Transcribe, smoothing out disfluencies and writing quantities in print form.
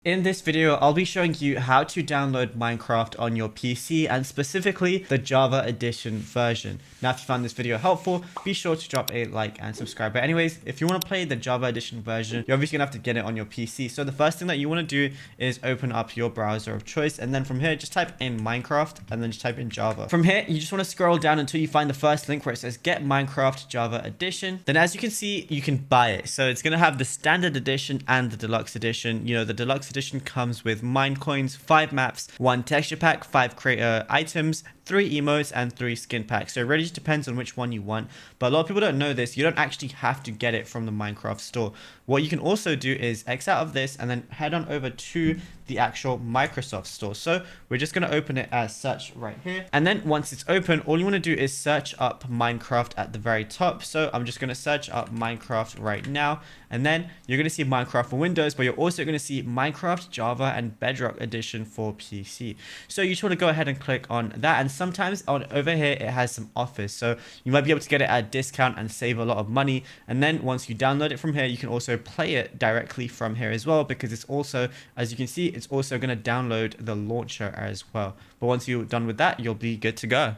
In this video, I'll be showing you how to download Minecraft on your PC and specifically the Java Edition version. Now, if you found this video helpful, be sure to drop a like and subscribe. But anyways, if you want to play the Java Edition version, you're obviously going to have to get it on your PC. So the first thing that you want to do is open up your browser of choice. And then from here, just type in Minecraft and then just type in Java. From here, you just want to scroll down until you find the first link where it says Get Minecraft Java Edition. Then as you can see, you can buy it. So it's going to have the standard edition and the deluxe edition. You know, the deluxe edition comes with Minecoins, 5 maps, 1 texture pack, 5 creator items, 3 emotes, and 3 skin packs. So it really just depends on which one you want. But a lot of people don't know this. You don't actually have to get it from the Minecraft store. What you can also do is X out of this and then head on over to the actual Microsoft store. So we're just going to open it as such right here. And then once it's open, all you want to do is search up Minecraft at the very top. So I'm just going to search up Minecraft right now. And then you're going to see Minecraft for Windows, but you're also going to see Minecraft Java and Bedrock Edition for PC. So you just want to go ahead and click on that. And sometimes over here, it has some offers. So you might be able to get it at a discount and save a lot of money. And then once you download it from here, you can also play it directly from here as well, because it's also, as you can see, it's also going to download the launcher as well. But once you're done with that, you'll be good to go.